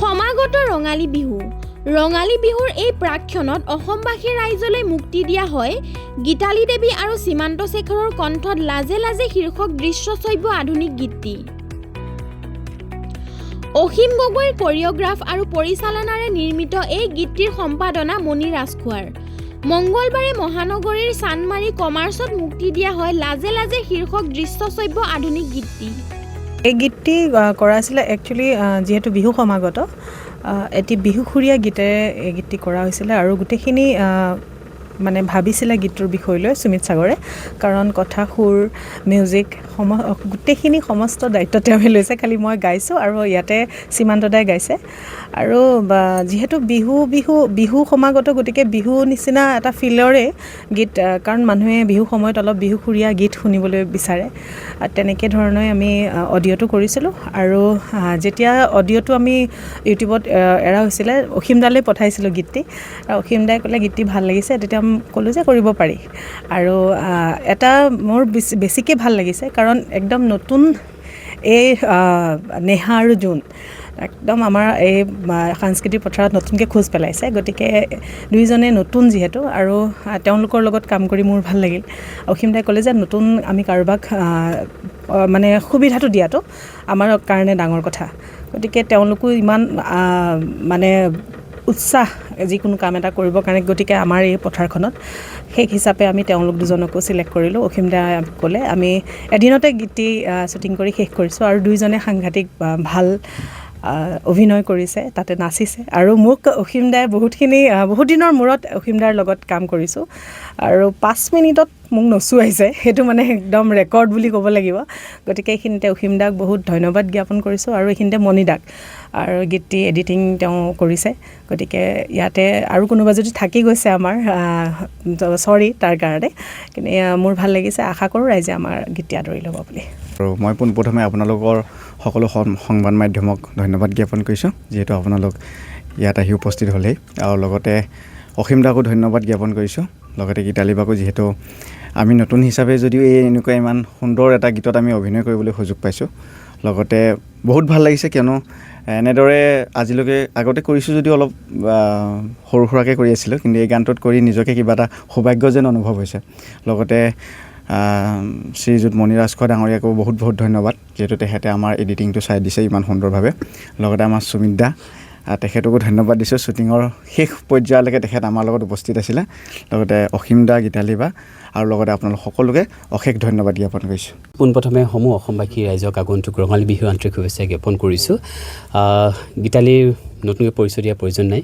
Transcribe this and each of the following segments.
সমাগত ৰঙালী বিহু ৰঙালী বিহুৰ এই প্ৰাক্ষণত অসমবাসী ৰাইজলৈ মুক্তি দিয়া হয় গীতালি দেৱী আৰু সীমান্ত শেখৰৰ কণ্ঠত লাজে লাজে শীৰ্ষক দৃশ্যশ্ৰব্য আধুনিক গীতটি অসীম গগৈৰ কোৰিওগ্ৰাফ আৰু পৰিচালনাৰে নিৰ্মিত এই গীতটিৰ সম্পাদনা মণি ৰাজখোৱাৰ মঙ্গলবাৰে মহানগৰীৰ চানমাৰী কমাৰ্চত মুক্তি দিয়া হয় লাজে লাজে শীৰ্ষক দৃশ্যশ্ৰব্য আধুনিক গীতটি এই গীতটি কৰা হৈছিলে একচুৱেলি যিহেতু বিহু সমাগত এটি বিহুখুৰীয়া গীতেৰে এই গীতটি কৰা হৈছিলে আৰু গোটেইখিনি মানে ভাবিছিলে গীতটোৰ বিষয় লৈ সুমিত সাগৰে কাৰণ কথা সুৰ মিউজিক গোটেইখিনি সমস্ত দায়িত্ব তেওঁ লৈছে খালি মই গাইছোঁ আৰু ইয়াতে সীমান্তদাই গাইছে আৰু যিহেতু বিহু সমাগত গতিকে বিহু নিচিনা এটা ফিলৰে গীত কাৰণ মানুহে বিহু সময়ত অলপ বিহুখুৰীয়া গীত শুনিবলৈ বিচাৰে তেনেকৈ ধৰণে আমি অডিঅ'টো কৰিছিলোঁ আৰু যেতিয়া অডিঅ'টো আমি ইউটিউবত এৰা হৈছিলে অসীমদালৈ পঠাইছিলোঁ গীতটি আৰু অসীমদাই ক'লে গীতটি ভাল লাগিছে তেতিয়া ক'লোঁ যে কৰিব পাৰি আৰু এটা মোৰ বেছিকৈ ভাল লাগিছে কাৰণ একদম নতুন এই নেহা আৰু জোন একদম আমাৰ এই সাংস্কৃতিক পথাৰত নতুনকৈ খোজ পেলাইছে গতিকে দুইজনে নতুন যিহেতু আৰু তেওঁলোকৰ লগত কাম কৰি মোৰ ভাল লাগিল অসীমদাই ক'লে যে নতুন আমি কাৰোবাক মানে সুবিধাটো দিয়াটো আমাৰ কাৰণে ডাঙৰ কথা গতিকে তেওঁলোকো ইমান মানে উৎসাহ যিকোনো কাম এটা কৰিবৰ কাৰণে গতিকে আমাৰ এই পথাৰখনত সেই হিচাপে আমি তেওঁলোক দুজনকো চিলেক্ট কৰিলোঁ অসীমদা ক'লে আমি এদিনতে গীতটি শ্বুটিং কৰি শেষ কৰিছোঁ আৰু দুইজনে সাংঘাতিক ভাল অভিনয় কৰিছে তাতে নাচিছে আৰু মোক অসীমদাই বহুত দিনৰ মূৰত অসীমদাৰ লগত কাম কৰিছোঁ আৰু 5 মিনিটত মোক নচুৱাইছে সেইটো মানে একদম ৰেকৰ্ড বুলি ক'ব লাগিব গতিকে এইখিনিতে অসীমদাক বহুত ধন্যবাদ জ্ঞাপন কৰিছোঁ আৰু এইখিনিতে মণিদাক আৰু গীতটি এডিটিং তেওঁ কৰিছে গতিকে ইয়াতে আৰু কোনোবা যদি থাকি গৈছে আমাৰ চৰি তাৰ কাৰণে কিন্তু মোৰ ভাল লাগিছে আশা কৰোঁ ৰাইজে আমাৰ গীতটি আদৰি ল'ব বুলি আৰু মই পোনপ্ৰথমে আপোনালোকৰ সকলো সংবাদ মাধ্যমক ধন্যবাদ জ্ঞাপন কৰিছোঁ যিহেতু আপোনালোক ইয়াত আহি উপস্থিত হ'লেই আৰু লগতে অসীমদাকো ধন্যবাদ জ্ঞাপন কৰিছোঁ লগতে গীতালিবাকো যিহেতু আমি নতুন হিচাপে যদিও এই এনেকুৱা ইমান সুন্দৰ এটা গীতত আমি অভিনয় কৰিবলৈ সুযোগ পাইছোঁ লগতে বহুত ভাল লাগিছে কিয়নো এনেদৰে আজিলৈকে আগতে কৰিছোঁ যদিও অলপ সৰু সুৰাকৈ কৰি আছিলোঁ কিন্তু এই গানটোত কৰি নিজকে কিবা এটা সৌভাগ্য যেন অনুভৱ হৈছে লগতে শ্ৰীযুত মণি ৰাজখোৱা ডাঙৰীয়াকো বহুত ধন্যবাদ যিহেতু তেখেতে আমাৰ এডিটিংটো চাই দিছে ইমান সুন্দৰভাৱে লগতে আমাৰ সুমিত দা তেখেতকো ধন্যবাদ দিছোঁ শ্বুটিঙৰ শেষ পৰ্যায়লৈকে তেখেত আমাৰ লগত উপস্থিত আছিলে লগতে অসীম দা গীতালি বা আৰু লগতে আপোনালোক সকলোকে অশেষ ধন্যবাদ জ্ঞাপন কৰিছোঁ পোনপ্ৰথমে সমূহ অসমবাসী ৰাইজক আগন্তুক ৰঙালী বিহুৰ আন্তৰিক শুভেচ্ছা জ্ঞাপন কৰিছোঁ গীতালিৰ নতুনকৈ পৰিচয় দিয়াৰ প্ৰয়োজন নাই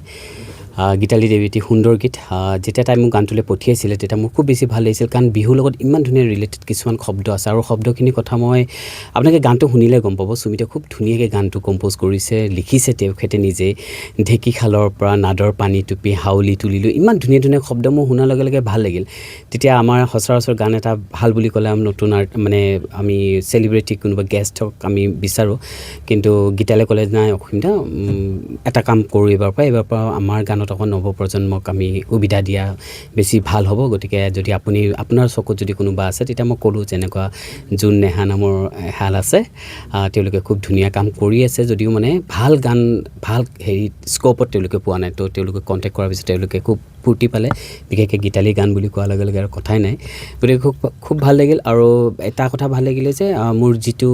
গীতালি দেৱী এটি সুন্দৰ গীত যেতিয়া তাই মোক গানটোলৈ পঠিয়াইছিলে তেতিয়া মোৰ খুব বেছি ভাল লাগিছিল কাৰণ বিহুৰ লগত ইমান ধুনীয়া ৰিলেটেড কিছুমান শব্দ আছে আৰু শব্দখিনিৰ কথা মই আপোনালোকে গানটো শুনিলে গম পাব সুমিতে খুব ধুনীয়াকৈ গানটো কম্প'জ কৰিছে লিখিছে তেখেতে নিজে ঢেঁকী খালৰ পৰা নাদৰ পানী টুপি হাউলি তুলিলোঁ ইমান ধুনীয়া শব্দ মোৰ শুনাৰ লগে লগে ভাল লাগিল তেতিয়া আমাৰ সচৰাচৰ গান এটা ভাল বুলি ক'লে আমি নতুন মানে আমি চেলিব্ৰিটি কোনোবা গেষ্টক আমি বিচাৰোঁ কিন্তু গীতালে ক'লে নাই অসীমদা এটা কাম কৰোঁ এইবাৰ পৰা আমাৰ গানত অকণ নৱপ্ৰজন্মক আমি সুবিধা দিয়া বেছি ভাল হ'ব গতিকে যদি আপোনাৰ চকুত যদি কোনোবা আছে তেতিয়া মই ক'লোঁ যেনেকুৱা জোন নেহা নামৰ এহাল আছে তেওঁলোকে খুব ধুনীয়া কাম কৰি আছে যদিও মানে ভাল গান ভাল স্ক'পত তেওঁলোকে পোৱা নাই তো তেওঁলোকে কণ্টেক্ট কৰাৰ পিছত তেওঁলোকে খুব ফূৰ্তি পালে বিশেষকৈ গীতালি গান বুলি কোৱাৰ লগে লগে আৰু কথাই নাই গতিকে খুব ভাল লাগিল আৰু এটা কথা ভাল লাগিলে যে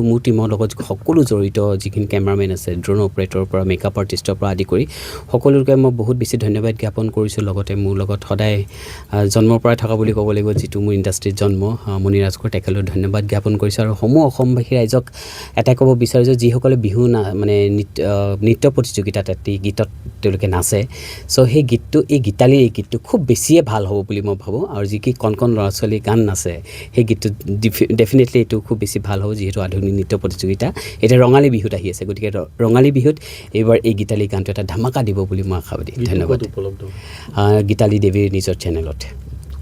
মোৰ টীমৰ লগত সকলো জড়িত যিখিনি কেমেৰামেন আছে ড্ৰোন অপাৰেটৰৰ পৰা মেকআপ আৰ্টিষ্টৰ পৰা আদি কৰি সকলোকে মই বহুত বেছি ধন্যবাদ জ্ঞাপন কৰিছোঁ লগতে মোৰ লগত সদায় জন্মৰ পৰাই থকা বুলি ক'ব লাগিব যিটো মোৰ ইণ্ডাষ্ট্ৰীত জন্ম মণি ৰাজখোৱা তেখেতলৈ ধন্যবাদ জ্ঞাপন কৰিছোঁ আৰু সমূহ অসমবাসী ৰাইজক এটাই ক'ব বিচাৰিছোঁ যিসকলে বিহু মানে নৃত্য প্ৰতিযোগিতাত এটি গীতত তেওঁলোকে নাচে চ' সেই গীতটো এই গীতটো খুব বেছিয়ে ভাল হ'ব বুলি মই ভাবোঁ আৰু যি কি কণ ল'ৰা ছোৱালী গান নাচে সেই গীতটো ডেফিনেটলি এইটো খুব বেছি ভাল হ'ব যিহেতু আধুনিক নৃত্য প্ৰতিযোগিতা এতিয়া ৰঙালী বিহুত আহি আছে গতিকে ৰঙালী বিহুত এইবাৰ এই গীতালি গানটো এটা ধামাকা দিব বুলি মই আশাবাদী ধন্যবাদ গীতালি দেৱীৰ নিজৰ চেনেলত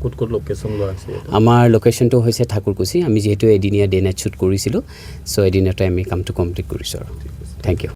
ক'ত লোকেশ্যন লোৱা আছে আমাৰ লোকেশ্যনটো হৈছে ঠাকুৰকুছি আমি যিহেতু এদিনীয়া ডে নাইট শ্বুট কৰিছিলোঁ চ' এদিনতে আমি কামটো কমপ্লিট কৰিছোঁ আৰু থেংক ইউ